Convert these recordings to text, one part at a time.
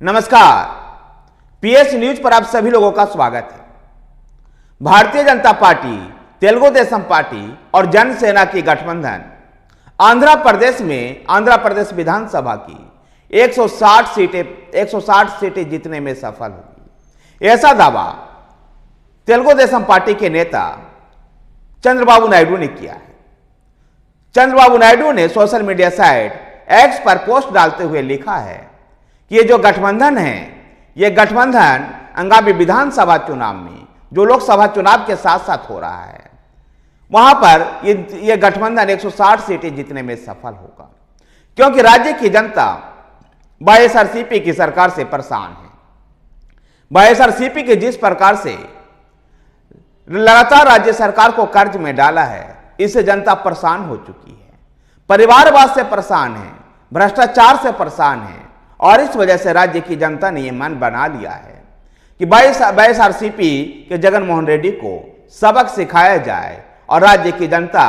नमस्कार, PS news पर आप सभी लोगों का स्वागत है। भारतीय जनता पार्टी, तेलुगु देशम पार्टी और जनसेना की गठबंधन आंध्र प्रदेश विधानसभा की 160 सीटें जीतने में सफल हुई। ऐसा दावा तेलुगु देशम पार्टी के नेता चंद्रबाबू नायडू ने किया है। चंद्रबाबू नायडू ने सोशल मीडिया साइट एक्स पर पोस्ट डालते हुए लिखा है कि ये जो गठबंधन है, ये गठबंधन आगामी विधानसभा चुनाव में जो लोकसभा चुनाव के साथ साथ हो रहा है, वहां पर ये गठबंधन 160 सीटें जीतने में सफल होगा, क्योंकि राज्य की जनता वाईएसआरसीपी की सरकार से परेशान है। वाईएसआरसीपी के जिस प्रकार से लगातार राज्य सरकार को कर्ज में डाला है, इससे जनता परेशान हो चुकी है, परिवारवाद से परेशान है, भ्रष्टाचार से परेशान है, और इस वजह से राज्य की जनता ने यह मन बना लिया है कि वाईएसआरसीपी के जगन मोहन रेड्डी को सबक सिखाया जाए और राज्य की जनता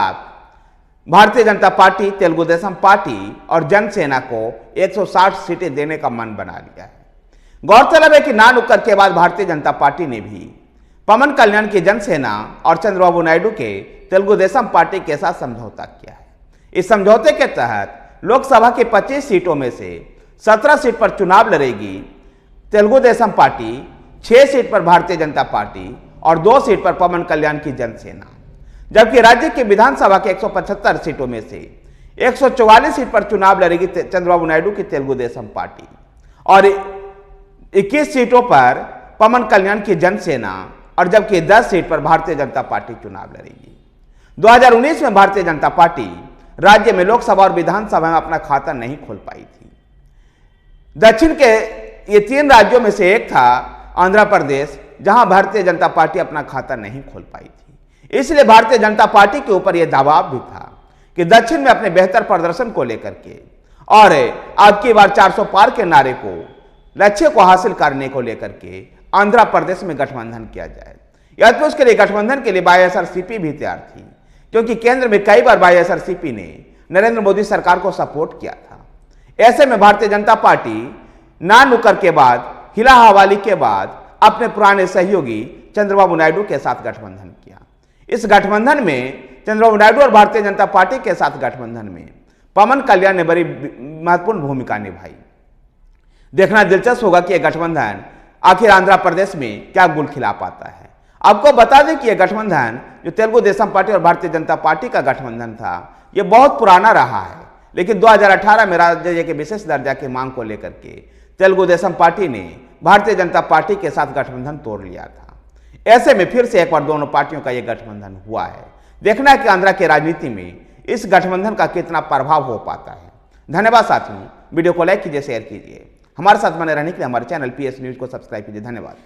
भारतीय जनता पार्टी, तेलुगु देशम पार्टी और जनसेना को 160 सीटें देने का मन बना लिया है। गौरतलब है कि ना नुक्कड़ के बाद भारतीय जनता पार्टी ने भी पवन कल्याण की जनसेना और चंद्रबाबू नायडू के तेलुगु देशम पार्टी के साथ समझौता किया है। इस समझौते के तहत लोकसभा की 25 सीटों में से 17 सीट पर चुनाव लड़ेगी तेलुगु देशम पार्टी, 6 सीट पर भारतीय जनता पार्टी और 2 सीट पर पवन कल्याण की जनसेना। जबकि राज्य की विधानसभा के 175 सीटों में से 144 सीट पर चुनाव लड़ेगी चंद्रबाबू नायडू की तेलुगु देशम पार्टी और 21 सीटों पर पवन कल्याण की जनसेना, और जबकि 10 सीट पर भारतीय जनता पार्टी चुनाव लड़ेगी। 2019 में भारतीय जनता पार्टी राज्य में लोकसभा और विधानसभा में अपना खाता नहीं खोल पाई थी। दक्षिण के ये 3 राज्यों में से एक था आंध्र प्रदेश, जहां भारतीय जनता पार्टी अपना खाता नहीं खोल पाई थी। इसलिए भारतीय जनता पार्टी के ऊपर यह दबाव भी था कि दक्षिण में अपने बेहतर प्रदर्शन को लेकर के और अब की बार 400 पार के नारे को, लक्ष्य को हासिल करने को लेकर के आंध्र प्रदेश में गठबंधन किया जाए। यद्यपि उसके लिए गठबंधन के लिए वाईएसआरसीपी भी तैयार थी, क्योंकि केंद्र में कई बार वाईएसआरसीपी ने नरेंद्र मोदी सरकार को सपोर्ट किया था। ऐसे में भारतीय जनता पार्टी ना नुक्कड़ के बाद, हिला हवाली के बाद अपने पुराने सहयोगी चंद्रबाबू नायडू के साथ गठबंधन किया। इस गठबंधन में चंद्रबाबू नायडू और भारतीय जनता पार्टी के साथ गठबंधन में पवन कल्याण ने बड़ी महत्वपूर्ण भूमिका निभाई। देखना दिलचस्प होगा कि यह गठबंधन आखिर आंध्र प्रदेश में क्या गुल खिला पाता है। आपको बता दें कि यह गठबंधन जो तेलुगु देशम पार्टी और भारतीय जनता पार्टी का गठबंधन था, यह बहुत पुराना रहा है, लेकिन 2018 में राज्य के विशेष दर्जा की मांग को लेकर के तेलुगु देशम पार्टी ने भारतीय जनता पार्टी के साथ गठबंधन तोड़ लिया था। ऐसे में फिर से एक बार दोनों पार्टियों का यह गठबंधन हुआ है। देखना है कि आंध्र की राजनीति में इस गठबंधन का कितना प्रभाव हो पाता है। धन्यवाद साथियों, वीडियो को लाइक कीजिए, शेयर कीजिए। हमारे साथ बने रहने के लिए हमारे चैनल पीएस न्यूज को सब्सक्राइब कीजिए। धन्यवाद।